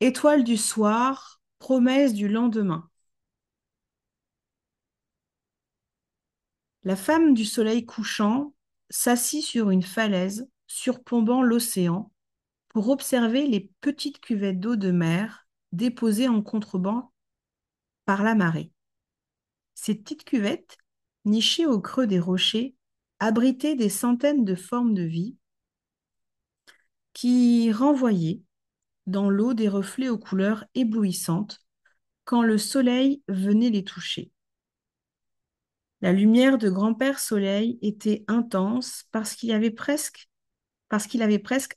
Étoile du soir, promesse du lendemain. La femme du soleil couchant s'assit sur une falaise surplombant l'océan pour observer les petites cuvettes d'eau de mer déposées en contrebas par la marée. Ces petites cuvettes, nichées au creux des rochers, abritaient des centaines de formes de vie qui renvoyaient dans l'eau des reflets aux couleurs éblouissantes quand le soleil venait les toucher. La lumière de grand-père Soleil était intense parce qu'il avait presque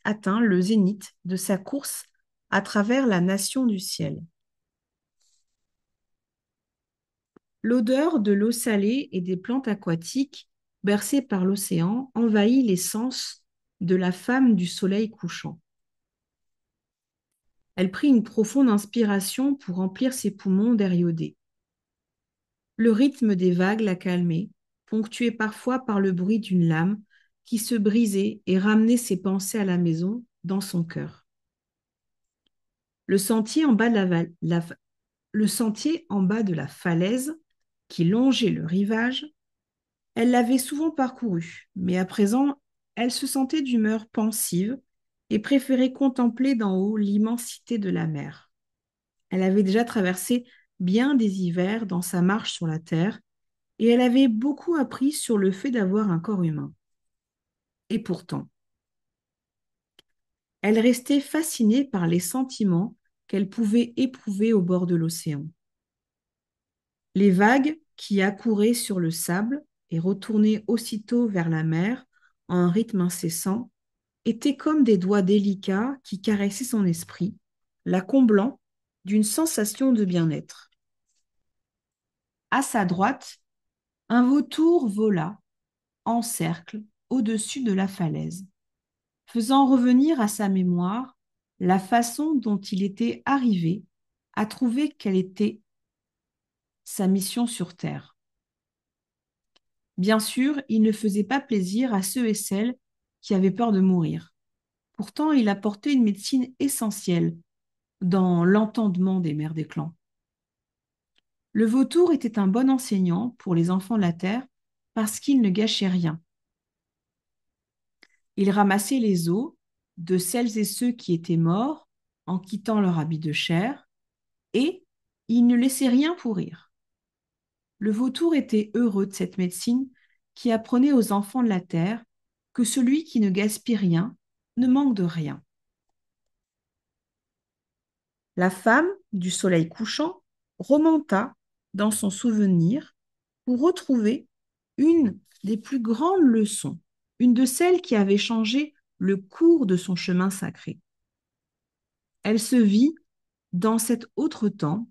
atteint le zénith de sa course à travers la nation du ciel. L'odeur de l'eau salée et des plantes aquatiques bercées par l'océan envahit les sens de la femme du soleil couchant. Elle prit une profonde inspiration pour remplir ses poumons d'air iodé. Le rythme des vagues la calmait, ponctué parfois par le bruit d'une lame qui se brisait et ramenait ses pensées à la maison dans son cœur. Le sentier en bas de le sentier en bas de la falaise qui longeait le rivage, elle l'avait souvent parcouru, mais à présent, elle se sentait d'humeur pensive et préférait contempler d'en haut l'immensité de la mer. Elle avait déjà traversé bien des hivers dans sa marche sur la terre et elle avait beaucoup appris sur le fait d'avoir un corps humain. Et pourtant, elle restait fascinée par les sentiments qu'elle pouvait éprouver au bord de l'océan. Les vagues qui accouraient sur le sable et retournaient aussitôt vers la mer en un rythme incessant étaient comme des doigts délicats qui caressaient son esprit, la comblant d'une sensation de bien-être. À sa droite, un vautour vola en cercle au-dessus de la falaise, faisant revenir à sa mémoire la façon dont il était arrivé à trouver quelle était sa mission sur Terre. Bien sûr, il ne faisait pas plaisir à ceux et celles qui avaient peur de mourir. Pourtant, il apportait une médecine essentielle dans l'entendement des mères des clans. Le vautour était un bon enseignant pour les enfants de la terre parce qu'il ne gâchait rien. Il ramassait les os de celles et ceux qui étaient morts en quittant leur habit de chair et il ne laissait rien pourrir. Le vautour était heureux de cette médecine qui apprenait aux enfants de la terre que celui qui ne gaspille rien ne manque de rien. La femme du soleil couchant remonta dans son souvenir pour retrouver une des plus grandes leçons, une de celles qui avait changé le cours de son chemin sacré. Elle se vit dans cet autre temps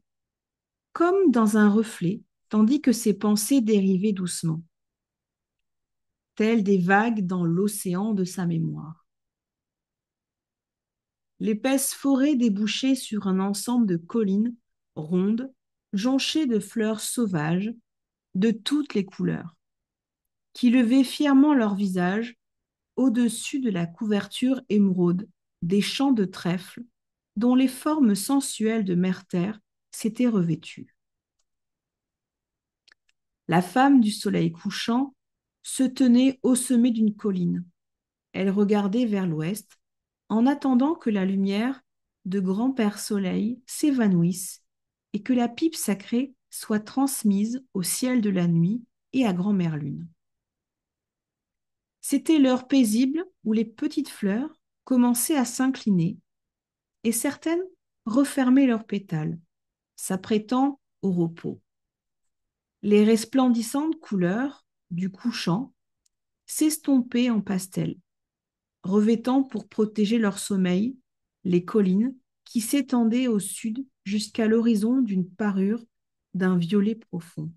comme dans un reflet, tandis que ses pensées dérivaient doucement, telles des vagues dans l'océan de sa mémoire. L'épaisse forêt débouchait sur un ensemble de collines rondes, jonchées de fleurs sauvages de toutes les couleurs, qui levaient fièrement leur visage au-dessus de la couverture émeraude des champs de trèfle dont les formes sensuelles de Mertère s'étaient revêtues. La femme du soleil couchant se tenait au sommet d'une colline. Elle regardait vers l'ouest en attendant que la lumière de grand-père Soleil s'évanouisse et que la pipe sacrée soit transmise au ciel de la nuit et à grand-mère Lune. C'était l'heure paisible où les petites fleurs commençaient à s'incliner et certaines refermaient leurs pétales, s'apprêtant au repos. Les resplendissantes couleurs du couchant s'estompaient en pastel, revêtant pour protéger leur sommeil les collines qui s'étendaient au sud jusqu'à l'horizon d'une parure d'un violet profond.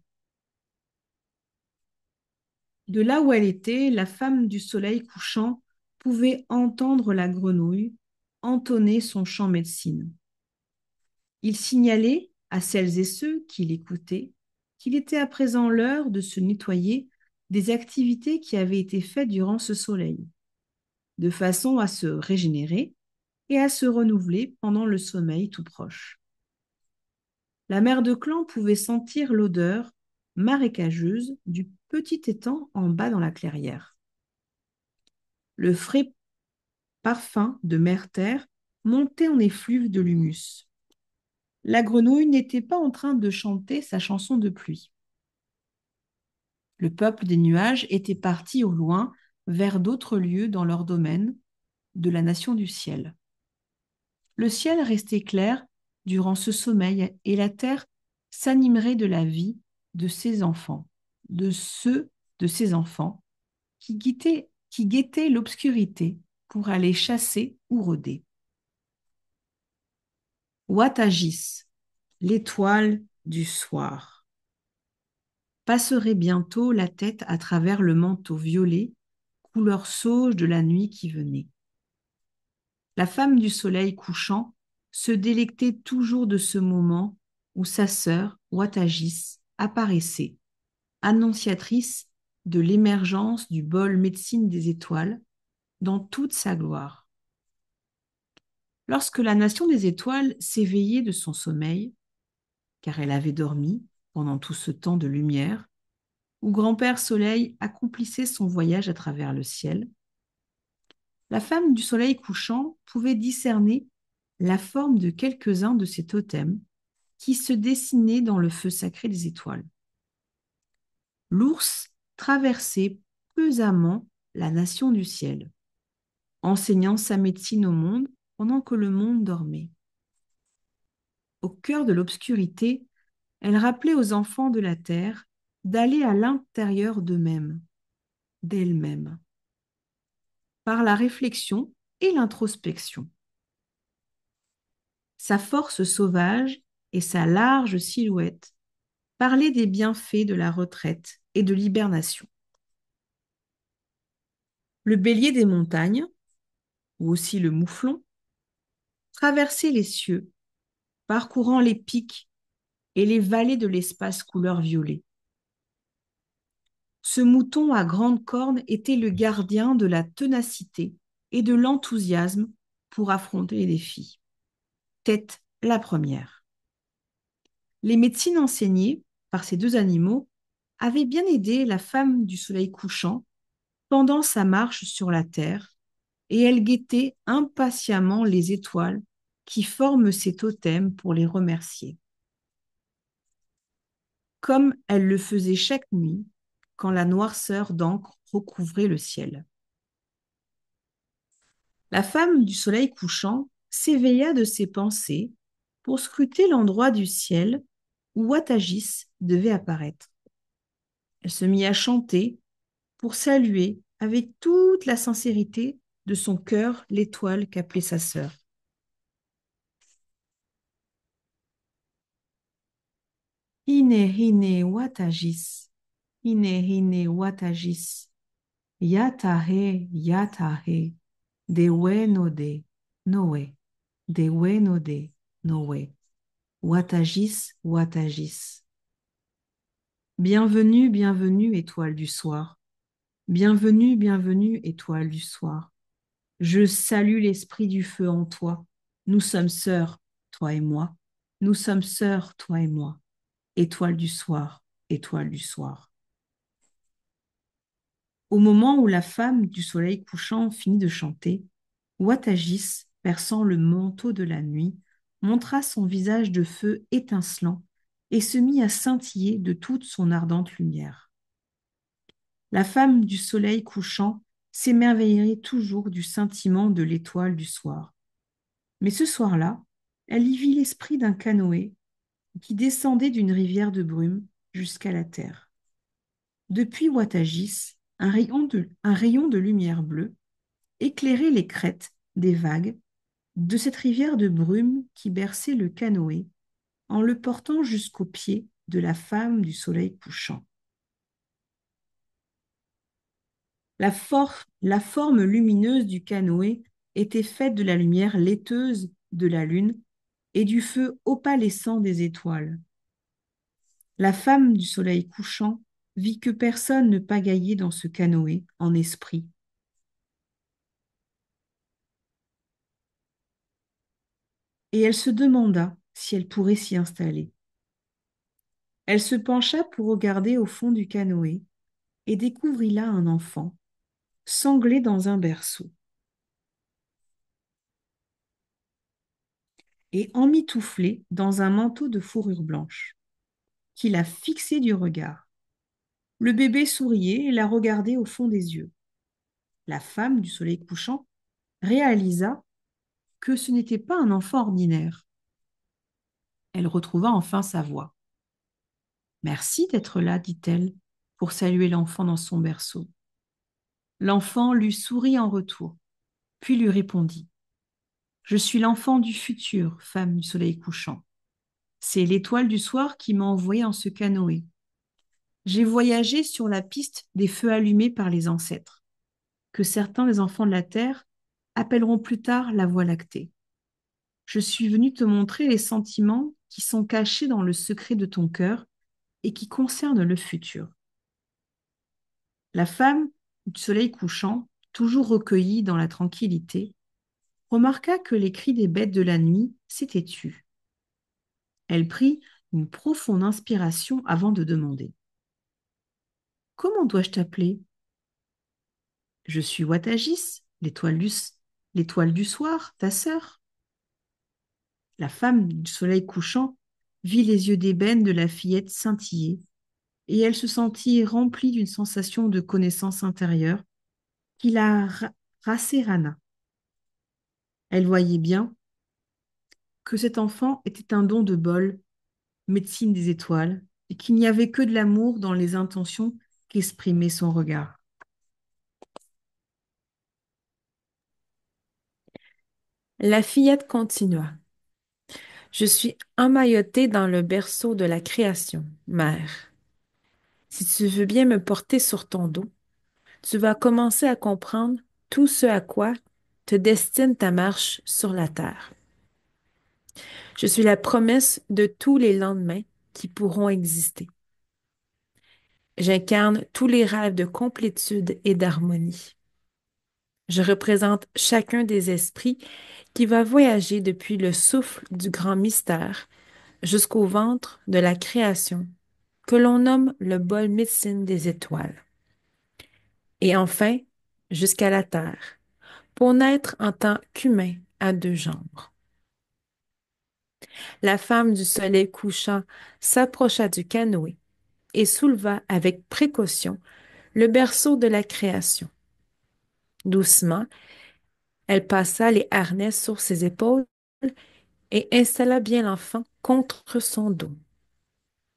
De là où elle était, la femme du soleil couchant pouvait entendre la grenouille entonner son chant médecine. Il signalait à celles et ceux qui l'écoutaient qu'il était à présent l'heure de se nettoyer des activités qui avaient été faites durant ce soleil, de façon à se régénérer et à se renouveler pendant le sommeil tout proche. La mère de clan pouvait sentir l'odeur marécageuse du petit étang en bas dans la clairière. Le frais parfum de mer-terre montait en effluve de l'humus. La grenouille n'était pas en train de chanter sa chanson de pluie. Le peuple des nuages était parti au loin vers d'autres lieux dans leur domaine de la nation du ciel. Le ciel restait clair durant ce sommeil et la terre s'animerait de la vie de ses enfants, de ceux de ses enfants qui guettaient l'obscurité pour aller chasser ou rôder. Watagis, l'étoile du soir, passerait bientôt la tête à travers le manteau violet, couleur sauge de la nuit qui venait. La femme du soleil couchant se délectait toujours de ce moment où sa sœur, Watagis, apparaissait, annonciatrice de l'émergence du bol médecine des étoiles dans toute sa gloire. Lorsque la nation des étoiles s'éveillait de son sommeil, car elle avait dormi pendant tout ce temps de lumière, où grand-père Soleil accomplissait son voyage à travers le ciel, la femme du soleil couchant pouvait discerner la forme de quelques-uns de ces totems qui se dessinaient dans le feu sacré des étoiles. L'ours traversait pesamment la nation du ciel, enseignant sa médecine au monde pendant que le monde dormait. Au cœur de l'obscurité, elle rappelait aux enfants de la terre d'aller à l'intérieur d'eux-mêmes, d'elles-mêmes, par la réflexion et l'introspection. Sa force sauvage et sa large silhouette parlaient des bienfaits de la retraite et de l'hibernation. Le bélier des montagnes, ou aussi le mouflon, traversait les cieux, parcourant les pics et les vallées de l'espace couleur violet. Ce mouton à grandes cornes était le gardien de la ténacité et de l'enthousiasme pour affronter les défis. Tête la première. Les médecines enseignées par ces deux animaux avaient bien aidé la femme du soleil couchant pendant sa marche sur la terre, et elle guettait impatiemment les étoiles qui forment ces totems pour les remercier, comme elle le faisait chaque nuit quand la noirceur d'encre recouvrait le ciel. La femme du soleil couchant s'éveilla de ses pensées pour scruter l'endroit du ciel où Watagis devait apparaître. Elle se mit à chanter pour saluer avec toute la sincérité de son cœur l'étoile qu'appelait sa sœur. Hine hine Watagis, hine hine Watagis, yatahe, dewe no de, noe, dewe no de, noe. Watagis, Watagis. Bienvenue, bienvenue, étoile du soir. Bienvenue, bienvenue, étoile du soir. Je salue l'esprit du feu en toi. Nous sommes sœurs, toi et moi. Nous sommes sœurs, toi et moi. Étoile du soir, étoile du soir. Au moment où la femme du soleil couchant finit de chanter, Watagis, perçant le manteau de la nuit, montra son visage de feu étincelant et se mit à scintiller de toute son ardente lumière. La femme du soleil couchant s'émerveillerait toujours du scintillement de l'étoile du soir. Mais ce soir-là, elle y vit l'esprit d'un canoë qui descendait d'une rivière de brume jusqu'à la terre. Depuis Watagis, un rayon de lumière bleue éclairait les crêtes des vagues de cette rivière de brume qui berçait le canoë en le portant jusqu'aux pieds de la femme du soleil couchant. La forme lumineuse du canoë était faite de la lumière laiteuse de la lune et du feu opalescent des étoiles. La femme du soleil couchant vit que personne ne pagaillait dans ce canoë en esprit. et elle se demanda si elle pourrait s'y installer. Elle se pencha pour regarder au fond du canoë et découvrit là un enfant, sanglé dans un berceau. Et emmitouflé dans un manteau de fourrure blanche, qui la fixait du regard. Le bébé souriait et la regardait au fond des yeux. La femme du soleil couchant réalisa que ce n'était pas un enfant ordinaire. Elle retrouva enfin sa voix. Merci d'être là, dit-elle, pour saluer l'enfant dans son berceau. L'enfant lui sourit en retour, puis lui répondit. Je suis l'enfant du futur, femme du soleil couchant. C'est l'étoile du soir qui m'a envoyé en ce canoë. J'ai voyagé sur la piste des feux allumés par les ancêtres, que certains des enfants de la Terre appelleront plus tard la Voie lactée. Je suis venu te montrer les sentiments qui sont cachés dans le secret de ton cœur et qui concernent le futur. La femme du soleil couchant, toujours recueillie dans la tranquillité, remarqua que les cris des bêtes de la nuit s'étaient tus. Elle prit une profonde inspiration avant de demander. Comment dois-je t'appeler? Je suis Watagis, l'étoile du soir, ta sœur. La femme du soleil couchant vit les yeux d'ébène de la fillette scintiller, et elle se sentit remplie d'une sensation de connaissance intérieure qui la rassérana. Elle voyait bien que cet enfant était un don de bol, médecine des étoiles, et qu'il n'y avait que de l'amour dans les intentions qu'exprimait son regard. La fillette continua. Je suis emmaillotée dans le berceau de la création, mère. Si tu veux bien me porter sur ton dos, tu vas commencer à comprendre tout ce à quoi te destine ta marche sur la terre. Je suis la promesse de tous les lendemains qui pourront exister. J'incarne tous les rêves de complétude et d'harmonie. Je représente chacun des esprits qui va voyager depuis le souffle du grand mystère jusqu'au ventre de la création, que l'on nomme le bol médecine des étoiles. Et enfin, jusqu'à la terre, pour naître en tant qu'humain à deux jambes. La femme du soleil couchant s'approcha du canoë et souleva avec précaution le berceau de la création. Doucement, elle passa les harnais sur ses épaules et installa bien l'enfant contre son dos.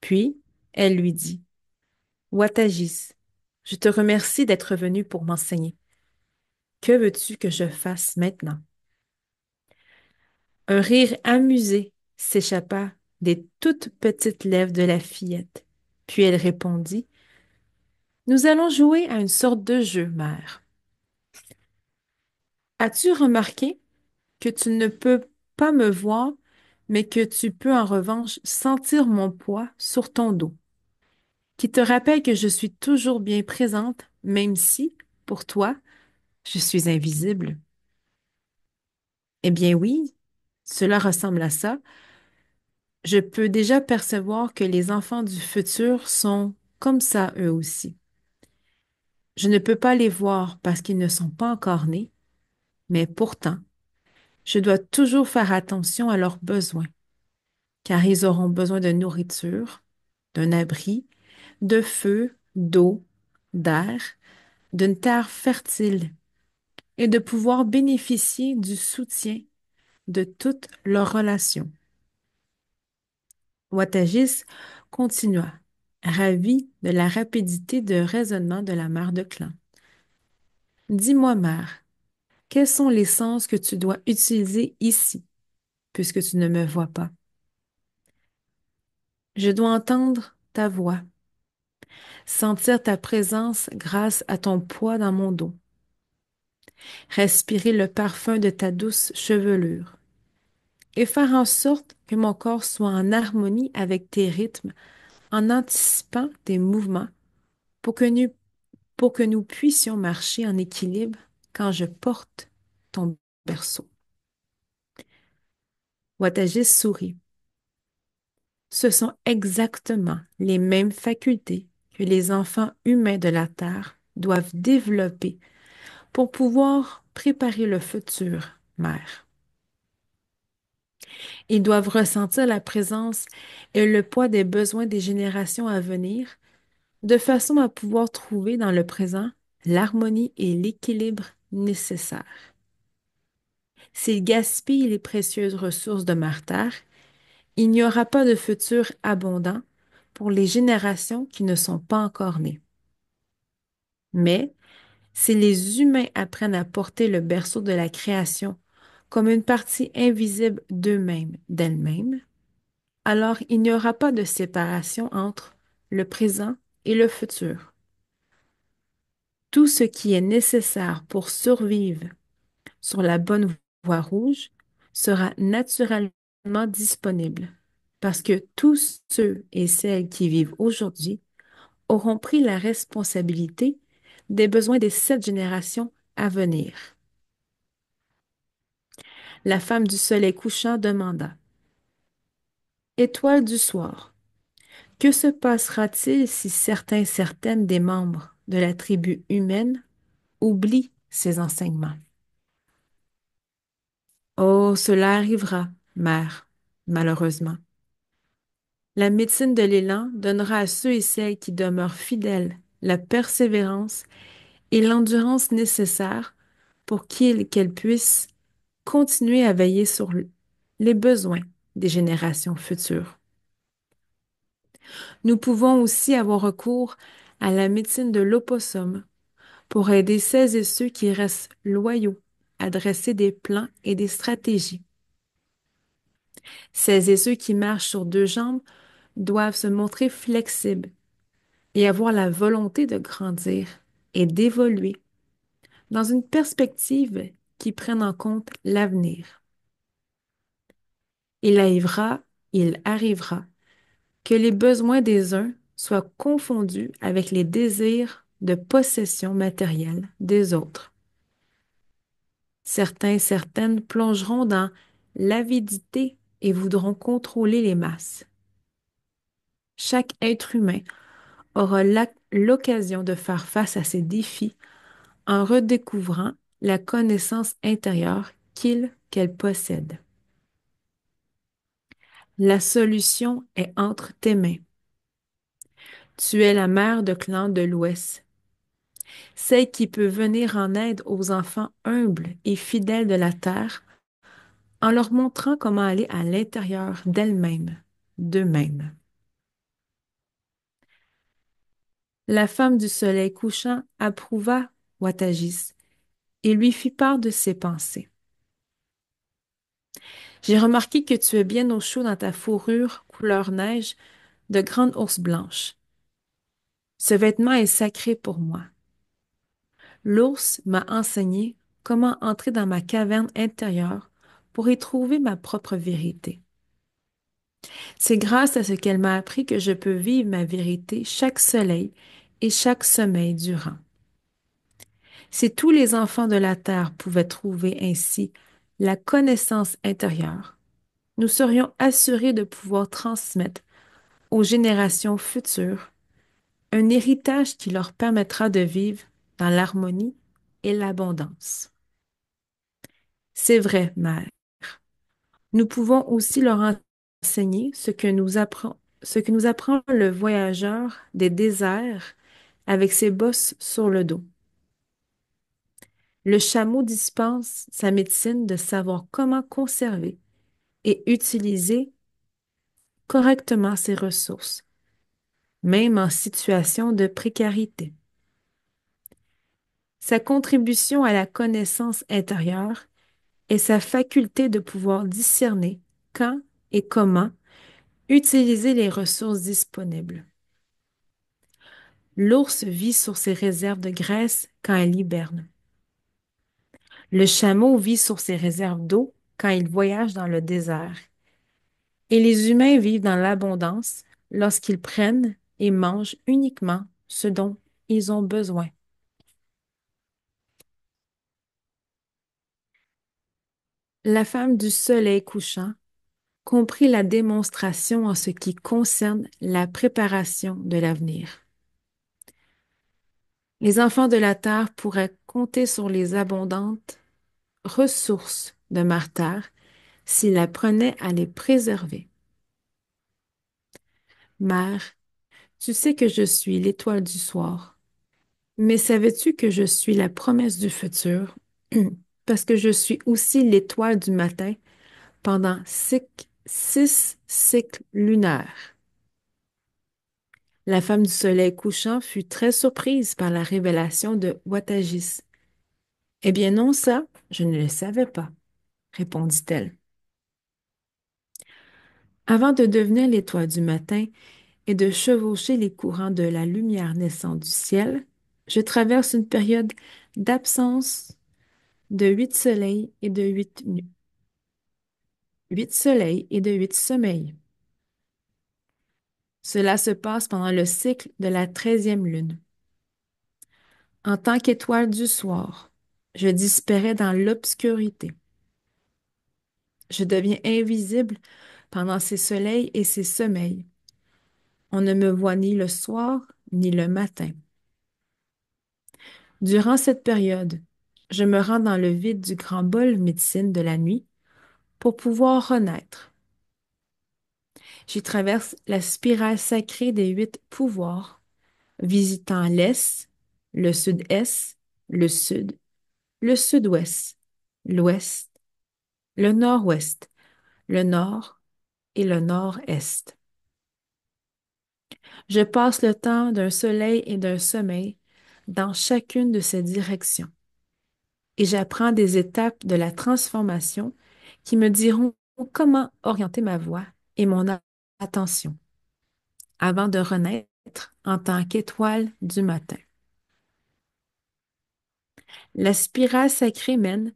Puis, elle lui dit, Watagis, je te remercie d'être venu pour m'enseigner. Que veux-tu que je fasse maintenant? Un rire amusé s'échappa des toutes petites lèvres de la fillette. Puis elle répondit, nous allons jouer à une sorte de jeu, mère. As-tu remarqué que tu ne peux pas me voir, mais que tu peux en revanche sentir mon poids sur ton dos, qui te rappelle que je suis toujours bien présente, même si, pour toi, je suis invisible? Eh bien oui, cela ressemble à ça. Je peux déjà percevoir que les enfants du futur sont comme ça eux aussi. Je ne peux pas les voir parce qu'ils ne sont pas encore nés, mais pourtant, je dois toujours faire attention à leurs besoins, car ils auront besoin de nourriture, d'un abri, de feu, d'eau, d'air, d'une terre fertile et de pouvoir bénéficier du soutien de toutes leurs relations. Watagis continua, ravi de la rapidité de raisonnement de la mère de clan. Dis-moi, mère, quels sont les sens que tu dois utiliser ici, puisque tu ne me vois pas? Je dois entendre ta voix, sentir ta présence grâce à ton poids dans mon dos, respirer le parfum de ta douce chevelure et faire en sorte que mon corps soit en harmonie avec tes rythmes en anticipant tes mouvements pour que nous puissions marcher en équilibre quand je porte ton berceau. Watagis sourit. Ce sont exactement les mêmes facultés que les enfants humains de la Terre doivent développer pour pouvoir préparer le futur, mère. Ils doivent ressentir la présence et le poids des besoins des générations à venir, de façon à pouvoir trouver dans le présent l'harmonie et l'équilibre nécessaires. S'ils gaspillent les précieuses ressources de Mère Terre, il n'y aura pas de futur abondant pour les générations qui ne sont pas encore nées. Mais si les humains apprennent à porter le berceau de la création comme une partie invisible d'eux-mêmes, d'elles-mêmes, alors il n'y aura pas de séparation entre le présent et le futur. Tout ce qui est nécessaire pour survivre sur la bonne voie rouge sera naturellement disponible parce que tous ceux et celles qui vivent aujourd'hui auront pris la responsabilité des besoins des 7 générations à venir. La femme du soleil couchant demanda: Étoile du soir, que se passera-t-il si certaines des membres de la tribu humaine oublient ces enseignements? Oh, cela arrivera, mère, malheureusement. La médecine de l'élan donnera à ceux et celles qui demeurent fidèles la persévérance et l'endurance nécessaires pour qu'elles puissent continuer à veiller sur les besoins des générations futures. Nous pouvons aussi avoir recours à la médecine de l'opossum pour aider celles et ceux qui restent loyaux à dresser des plans et des stratégies. Celles et ceux qui marchent sur 2 jambes doivent se montrer flexibles et avoir la volonté de grandir et d'évoluer dans une perspective qui prenne en compte l'avenir. Il arrivera, il arrivera que les besoins des uns soient confondus avec les désirs de possession matérielle des autres. Certains, certaines plongeront dans l'avidité et voudront contrôler les masses. Chaque être humain aura l'occasion de faire face à ces défis en redécouvrant la connaissance intérieure qu'elle possède. La solution est entre tes mains. Tu es la mère de clan de l'Ouest, celle qui peut venir en aide aux enfants humbles et fidèles de la terre en leur montrant comment aller à l'intérieur d'eux-mêmes. La femme du soleil couchant approuva Watagis et lui fit part de ses pensées. J'ai remarqué que tu es bien au chaud dans ta fourrure couleur neige de grande ours blanche. Ce vêtement est sacré pour moi. L'ours m'a enseigné comment entrer dans ma caverne intérieure pour y trouver ma propre vérité. C'est grâce à ce qu'elle m'a appris que je peux vivre ma vérité chaque soleil et chaque sommeil durant. Si tous les enfants de la terre pouvaient trouver ainsi la connaissance intérieure, nous serions assurés de pouvoir transmettre aux générations futures un héritage qui leur permettra de vivre dans l'harmonie et l'abondance. C'est vrai, mère. Nous pouvons aussi leur enseigner ce que nous apprend le voyageur des déserts avec ses bosses sur le dos. Le chameau dispense sa médecine de savoir comment conserver et utiliser correctement ses ressources, même en situation de précarité. Sa contribution à la connaissance intérieure est sa faculté de pouvoir discerner quand et comment utiliser les ressources disponibles. L'ours vit sur ses réserves de graisse quand elle hiberne. Le chameau vit sur ses réserves d'eau quand il voyage dans le désert. Et les humains vivent dans l'abondance lorsqu'ils prennent et mangent uniquement ce dont ils ont besoin. La femme du soleil couchant compris la démonstration en ce qui concerne la préparation de l'avenir. Les enfants de la terre pourraient compter sur les abondantes ressources de ma terre s'ils apprenaient à les préserver. Mère, tu sais que je suis l'étoile du soir, mais savais-tu que je suis la promesse du futur? Parce que je suis aussi l'étoile du matin pendant 6 cycles lunaires. La femme du soleil couchant fut très surprise par la révélation de Watagis. Eh bien non, ça, je ne le savais pas, répondit-elle. Avant de devenir l'étoile du matin et de chevaucher les courants de la lumière naissante du ciel, je traverse une période d'absence de 8 soleils et de 8 nuits. 8 soleils et de 8 sommeils. Cela se passe pendant le cycle de la 13e lune. En tant qu'étoile du soir, je disparais dans l'obscurité. Je deviens invisible pendant ces soleils et ces sommeils. On ne me voit ni le soir ni le matin. Durant cette période, je me rends dans le vide du grand bol médecine de la nuit pour pouvoir renaître. J'y traverse la spirale sacrée des 8 pouvoirs, visitant l'Est, le Sud-Est, le Sud, le Sud-Ouest, l'Ouest, le Nord-Ouest, le Nord et le Nord-Est. Je passe le temps d'un soleil et d'un sommeil dans chacune de ces directions et j'apprends des étapes de la transformation qui me diront comment orienter ma voix et mon attention avant de renaître en tant qu'étoile du matin. La spirale sacrée mène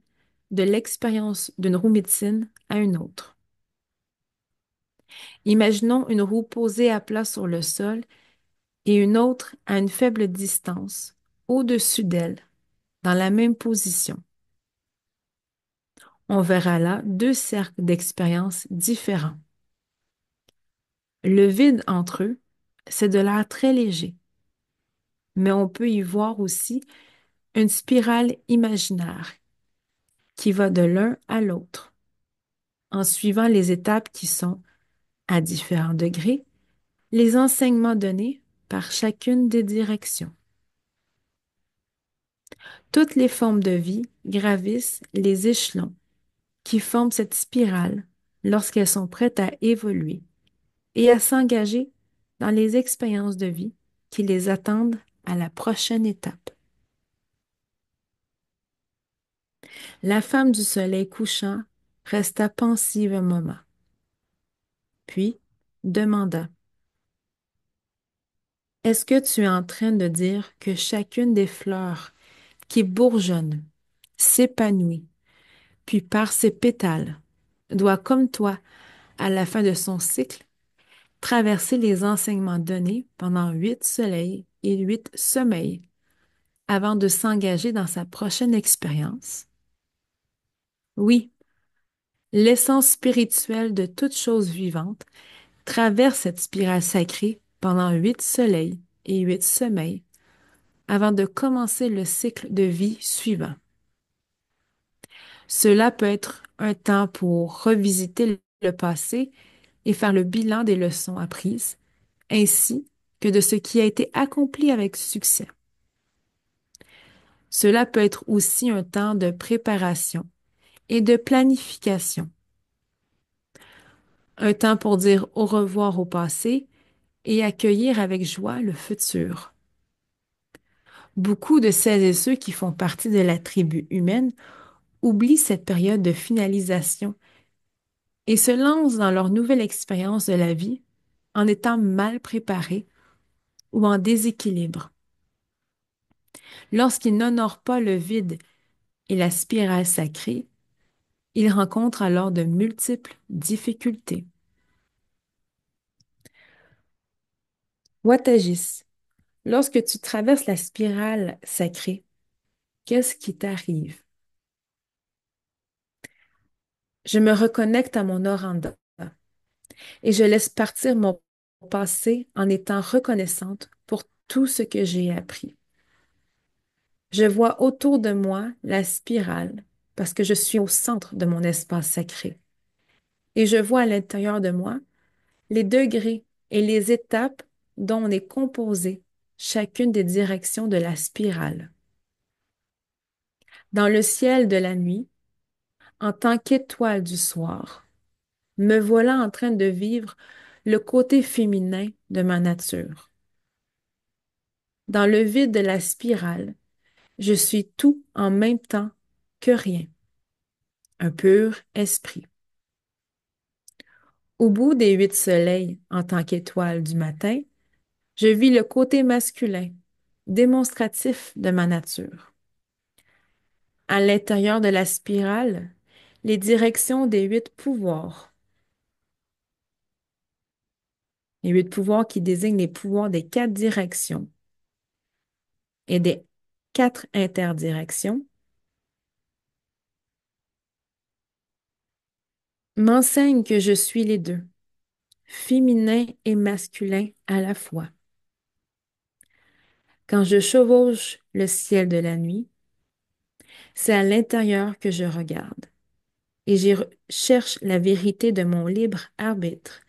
de l'expérience d'une roue médecine à une autre. Imaginons une roue posée à plat sur le sol et une autre à une faible distance, au-dessus d'elle, dans la même position. On verra là 2 cercles d'expérience différents. Le vide entre eux, c'est de l'air très léger, mais on peut y voir aussi une spirale imaginaire qui va de l'un à l'autre, en suivant les étapes qui sont, à différents degrés, les enseignements donnés par chacune des directions. Toutes les formes de vie gravissent les échelons qui forment cette spirale lorsqu'elles sont prêtes à évoluer et à s'engager dans les expériences de vie qui les attendent à la prochaine étape. La femme du soleil couchant resta pensive un moment, puis demanda: Est-ce que tu es en train de dire que chacune des fleurs qui bourgeonnent, s'épanouit, puis par ses pétales, doit, comme toi, à la fin de son cycle, traverser les enseignements donnés pendant 8 soleils et 8 sommeils avant de s'engager dans sa prochaine expérience? Oui, l'essence spirituelle de toute chose vivante traverse cette spirale sacrée pendant 8 soleils et 8 sommeils avant de commencer le cycle de vie suivant. Cela peut être un temps pour revisiter le passé et faire le bilan des leçons apprises, ainsi que de ce qui a été accompli avec succès. Cela peut être aussi un temps de préparation et de planification, un temps pour dire au revoir au passé et accueillir avec joie le futur. Beaucoup de celles et ceux qui font partie de la tribu humaine oublient cette période de finalisation et se lancent dans leur nouvelle expérience de la vie en étant mal préparés ou en déséquilibre. Lorsqu'ils n'honorent pas le vide et la spirale sacrée, ils rencontrent alors de multiples difficultés. Watagis, lorsque tu traverses la spirale sacrée, qu'est-ce qui t'arrive? Je me reconnecte à mon Oranda. et je laisse partir mon passé en étant reconnaissante pour tout ce que j'ai appris. Je vois autour de moi la spirale parce que je suis au centre de mon espace sacré. Et je vois à l'intérieur de moi les degrés et les étapes dont on est composé chacune des directions de la spirale. Dans le ciel de la nuit, en tant qu'étoile du soir, me voilà en train de vivre le côté féminin de ma nature. Dans le vide de la spirale, je suis tout en même temps que rien, un pur esprit. Au bout des 8 soleils en tant qu'étoile du matin, je vis le côté masculin, démonstratif de ma nature. À l'intérieur de la spirale, les directions des 8 pouvoirs. Les 8 pouvoirs qui désignent les pouvoirs des 4 directions et des 4 interdirections m'enseignent que je suis les deux, féminin et masculin à la fois. Quand je chevauche le ciel de la nuit, c'est à l'intérieur que je regarde et cherche la vérité de mon libre arbitre,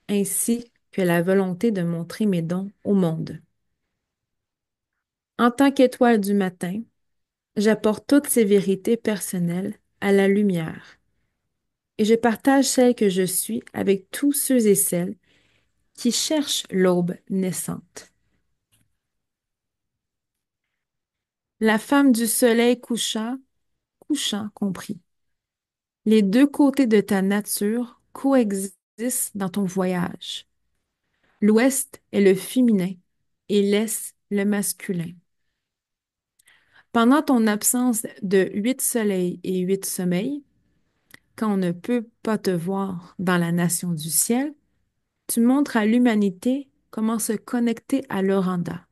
ainsi que la volonté de montrer mes dons au monde. En tant qu'étoile du matin, j'apporte toutes ces vérités personnelles à la lumière et je partage celle que je suis avec tous ceux et celles qui cherchent l'aube naissante. La femme du soleil couchant compris. Les deux côtés de ta nature coexistent dans ton voyage. L'ouest est le féminin et l'est le masculin. Pendant ton absence de 8 soleils et 8 sommeils, quand on ne peut pas te voir dans la nation du ciel, tu montres à l'humanité comment se connecter à l'Oranda.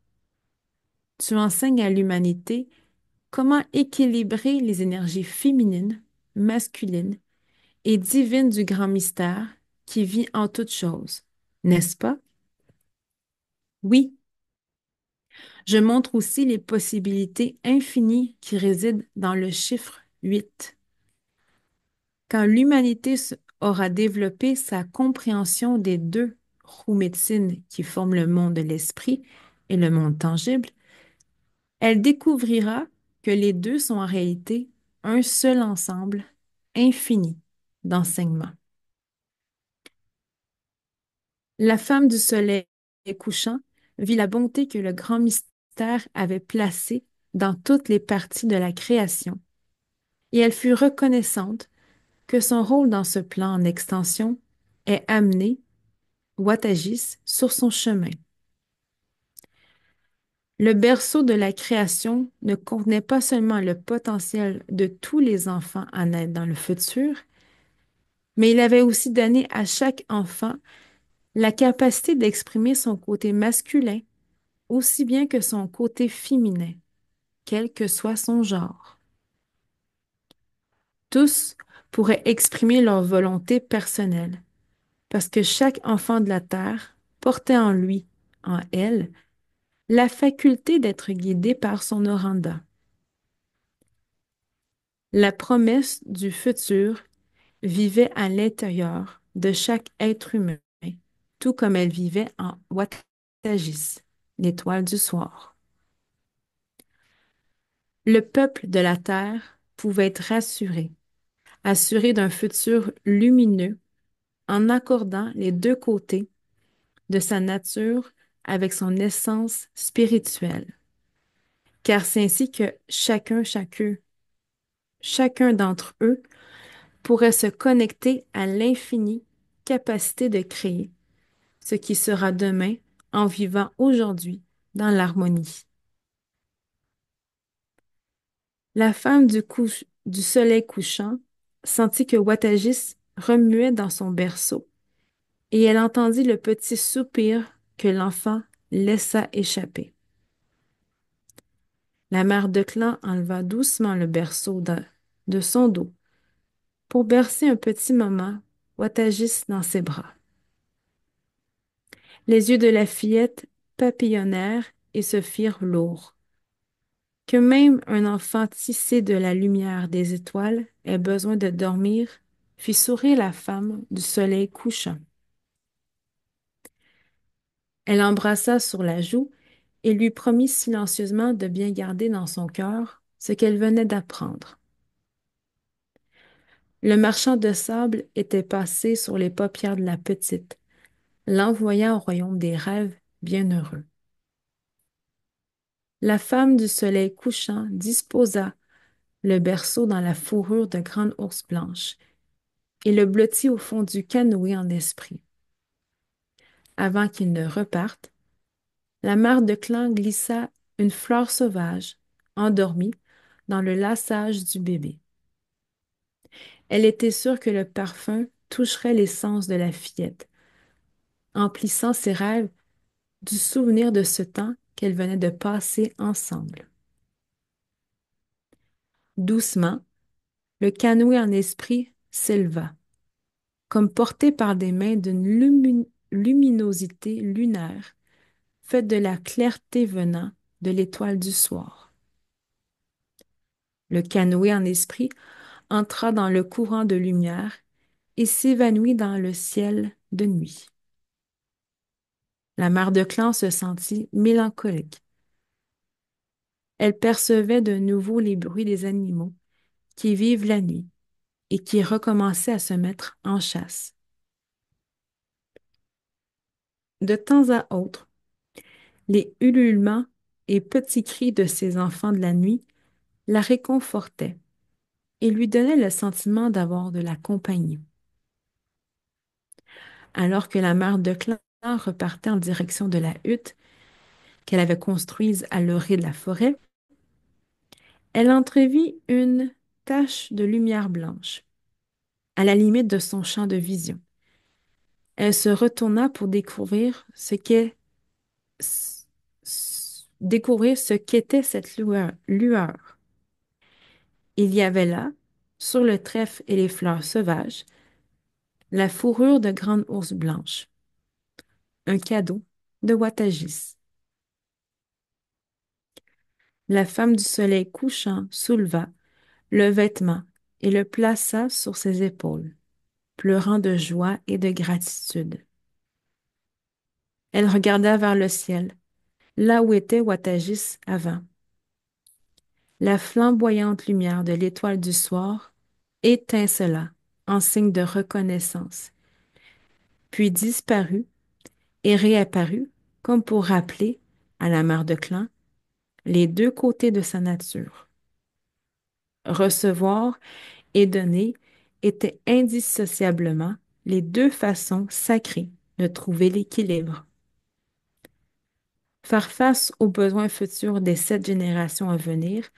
Tu enseignes à l'humanité comment équilibrer les énergies féminines, masculines et divines du grand mystère qui vit en toutes choses. N'est-ce pas? Oui, je montre aussi les possibilités infinies qui résident dans le chiffre 8. Quand l'humanité aura développé sa compréhension des deux roues médecines qui forment le monde de l'esprit et le monde tangible, elle découvrira que les deux sont en réalité un seul ensemble infini d'enseignements. La femme du soleil couchant vit la bonté que le grand mystère avait placée dans toutes les parties de la création, et elle fut reconnaissante que son rôle dans ce plan en extension est amené Wattagis sur son chemin. Le berceau de la création ne contenait pas seulement le potentiel de tous les enfants à naître dans le futur, mais il avait aussi donné à chaque enfant la capacité d'exprimer son côté masculin aussi bien que son côté féminin, quel que soit son genre. Tous pourraient exprimer leur volonté personnelle, parce que chaque enfant de la Terre portait en lui, en elle, la faculté d'être guidé par son oranda. La promesse du futur vivait à l'intérieur de chaque être humain, tout comme elle vivait en Wattagis, l'étoile du soir. Le peuple de la Terre pouvait être rassuré, assuré d'un futur lumineux en accordant les deux côtés de sa nature avec son essence spirituelle. Car c'est ainsi que chacun d'entre eux pourrait se connecter à l'infinie capacité de créer, ce qui sera demain en vivant aujourd'hui dans l'harmonie. La femme du soleil couchant sentit que Wattagis remuait dans son berceau et elle entendit le petit soupir que l'enfant laissa échapper. La mère de clan enleva doucement le berceau de son dos pour bercer un petit moment Wattagis dans ses bras. Les yeux de la fillette papillonnèrent et se firent lourds. Que même un enfant tissé de la lumière des étoiles ait besoin de dormir, fit sourire la femme du soleil couchant. Elle l'embrassa sur la joue et lui promit silencieusement de bien garder dans son cœur ce qu'elle venait d'apprendre. Le marchand de sable était passé sur les paupières de la petite, l'envoyant au royaume des rêves bienheureux. La femme du soleil couchant disposa le berceau dans la fourrure de grande ours blanche et le blottit au fond du canoë en esprit. Avant qu'il ne reparte, la mare de clan glissa une fleur sauvage, endormie, dans le lassage du bébé. Elle était sûre que le parfum toucherait les sens de la fillette, emplissant ses rêves du souvenir de ce temps qu'elles venaient de passer ensemble. Doucement, le canoë en esprit s'éleva, comme porté par des mains d'une luminosité lunaire, faite de la clarté venant de l'étoile du soir. Le canoë en esprit entra dans le courant de lumière et s'évanouit dans le ciel de nuit. La mère de clan se sentit mélancolique. Elle percevait de nouveau les bruits des animaux qui vivent la nuit et qui recommençaient à se mettre en chasse. De temps à autre, les ululements et petits cris de ces enfants de la nuit la réconfortaient et lui donnaient le sentiment d'avoir de la compagnie. Alors que la mère de clan repartait en direction de la hutte qu'elle avait construite à l'orée de la forêt, elle entrevit une tache de lumière blanche à la limite de son champ de vision. Elle se retourna pour découvrir ce qu'était cette lueur. Il y avait là, sur le trèfle et les fleurs sauvages, la fourrure de grande ours blanche, un cadeau de Watagis. La femme du soleil couchant souleva le vêtement et le plaça sur ses épaules, pleurant de joie et de gratitude. Elle regarda vers le ciel, là où était Watagis avant. La flamboyante lumière de l'étoile du soir étincela en signe de reconnaissance, puis disparut et réapparut comme pour rappeler à la mère de clan les deux côtés de sa nature. Recevoir et donner étaient indissociablement les deux façons sacrées de trouver l'équilibre. Faire face aux besoins futurs des 7 générations à venir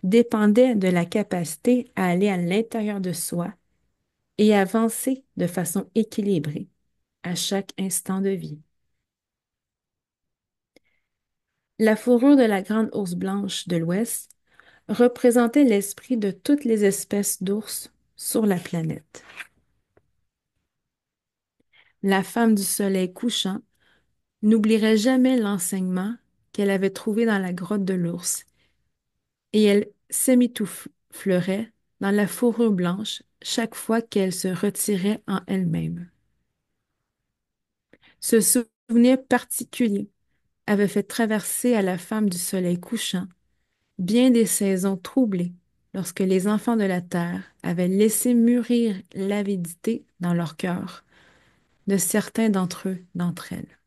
dépendait de la capacité à aller à l'intérieur de soi et avancer de façon équilibrée à chaque instant de vie. La fourrure de la grande ours blanche de l'Ouest représentait l'esprit de toutes les espèces d'ours sur la planète. La femme du soleil couchant n'oublierait jamais l'enseignement qu'elle avait trouvé dans la grotte de l'ours, et elle s'émitouflerait dans la fourrure blanche chaque fois qu'elle se retirait en elle-même. Ce souvenir particulier avait fait traverser à la femme du soleil couchant bien des saisons troublées lorsque les enfants de la terre avaient laissé mûrir l'avidité dans leur cœur de certains d'entre elles.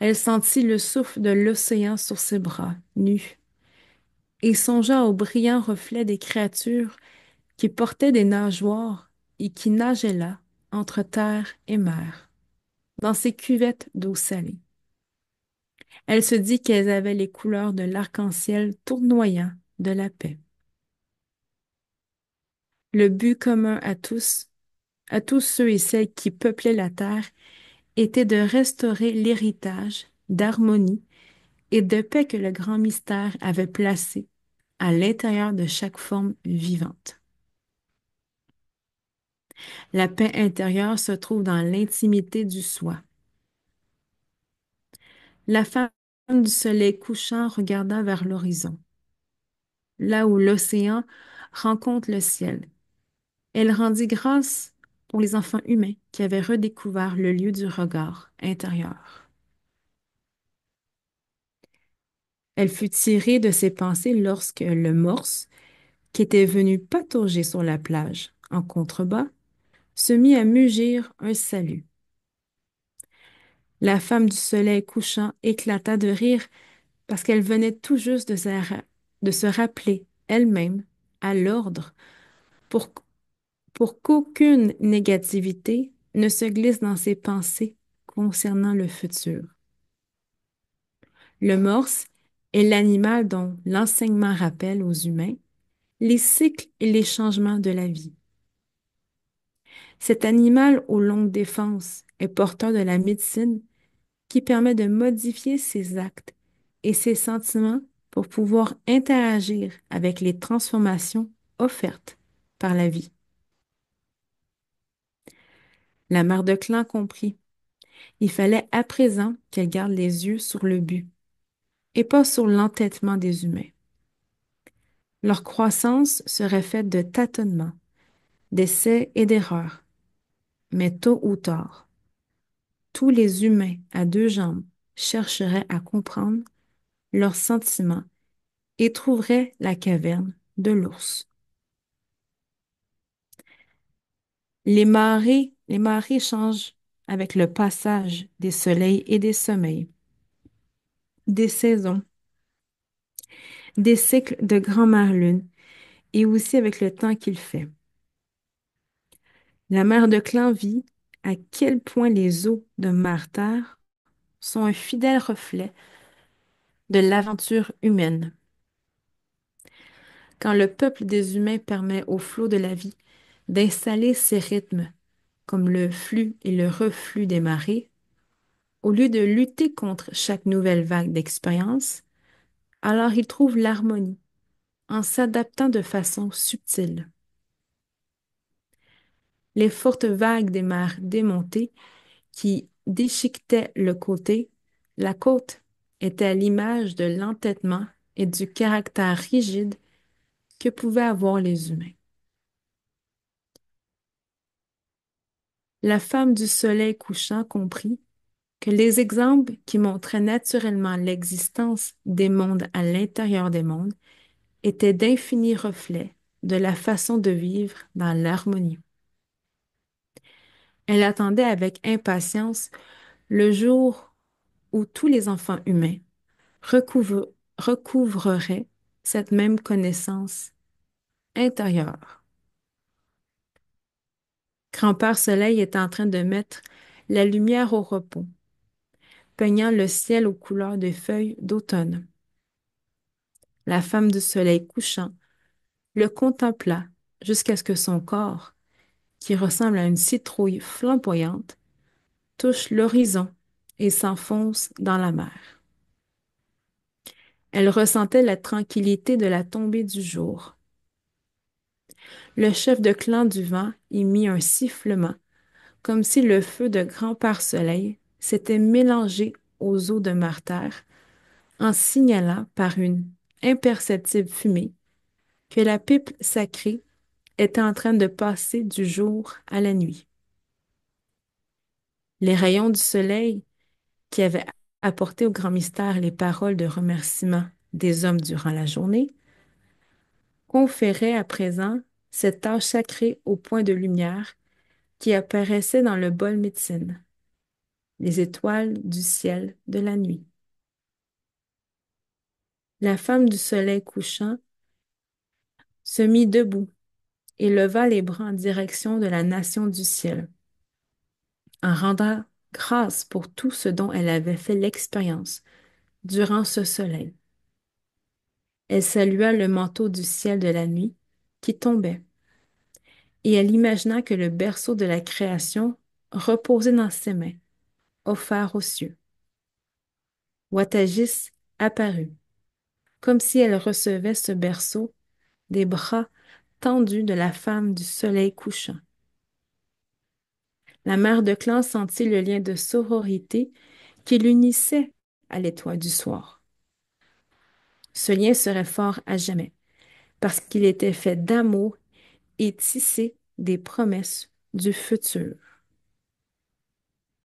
Elle sentit le souffle de l'océan sur ses bras nus et songea aux brillants reflets des créatures qui portaient des nageoires et qui nageaient là, entre terre et mer, dans ces cuvettes d'eau salée. Elle se dit qu'elles avaient les couleurs de l'arc-en-ciel tournoyant de la paix. Le but commun à tous ceux et celles qui peuplaient la terre, était de restaurer l'héritage d'harmonie et de paix que le grand mystère avait placé à l'intérieur de chaque forme vivante. La paix intérieure se trouve dans l'intimité du soi, La femme du soleil couchant regarda vers l'horizon, là où l'océan rencontre le ciel. Elle rendit grâce pour les enfants humains qui avaient redécouvert le lieu du regard intérieur. Elle fut tirée de ses pensées lorsque le morse, qui était venu patauger sur la plage en contrebas, se mit à mugir un salut. La femme du soleil couchant éclata de rire parce qu'elle venait tout juste de se rappeler elle-même à l'ordre pour, pour qu'aucune négativité ne se glisse dans ses pensées concernant le futur. Le morse est l'animal dont l'enseignement rappelle aux humains les cycles et les changements de la vie. Cet animal aux longues défenses est porteur de la médecine qui permet de modifier ses actes et ses sentiments pour pouvoir interagir avec les transformations offertes par la vie. La mère de clan comprit. Il fallait à présent qu'elle garde les yeux sur le but et pas sur l'entêtement des humains. Leur croissance serait faite de tâtonnements, d'essais et d'erreurs, mais tôt ou tard, tous les humains à deux jambes chercheraient à comprendre leurs sentiments et trouveraient la caverne de l'ours. Les marées changent avec le passage des soleils et des sommeils, des saisons, des cycles de grand-mère lune et aussi avec le temps qu'il fait. La mère de clan vit à quel point les eaux de Mère Terre sont un fidèle reflet de l'aventure humaine. Quand le peuple des humains permet au flot de la vie d'installer ses rythmes, comme le flux et le reflux des marées, au lieu de lutter contre chaque nouvelle vague d'expérience, alors il trouve l'harmonie en s'adaptant de façon subtile. Les fortes vagues des mers démontées qui déchiquetaient la côte était à l'image de l'entêtement et du caractère rigide que pouvaient avoir les humains. La femme du soleil couchant comprit que les exemples qui montraient naturellement l'existence des mondes à l'intérieur des mondes étaient d'infinis reflets de la façon de vivre dans l'harmonie. Elle attendait avec impatience le jour où tous les enfants humains recouvreraient cette même connaissance intérieure. Grand-père Soleil est en train de mettre la lumière au repos, peignant le ciel aux couleurs des feuilles d'automne. La femme du soleil couchant le contempla jusqu'à ce que son corps, qui ressemble à une citrouille flamboyante, touche l'horizon et s'enfonce dans la mer. Elle ressentait la tranquillité de la tombée du jour. Le chef de clan du vent y mit un sifflement, comme si le feu de grand-père Soleil s'était mélangé aux eaux de Martyr, en signalant par une imperceptible fumée que la pipe sacrée était en train de passer du jour à la nuit. Les rayons du soleil qui avaient apporté au grand mystère les paroles de remerciement des hommes durant la journée conféraient à présent cette tâche sacrée au point de lumière qui apparaissait dans le bol médecine, les étoiles du ciel de la nuit. La femme du soleil couchant se mit debout et leva les bras en direction de la nation du ciel, en rendant grâce pour tout ce dont elle avait fait l'expérience durant ce soleil. Elle salua le manteau du ciel de la nuit qui tombait, et elle imagina que le berceau de la création reposait dans ses mains, offert aux cieux. Watagis apparut, comme si elle recevait ce berceau des bras tendus de la femme du soleil couchant. La mère de clan sentit le lien de sororité qui l'unissait à l'étoile du soir. Ce lien serait fort à jamais, parce qu'il était fait d'amour et tissé des promesses du futur.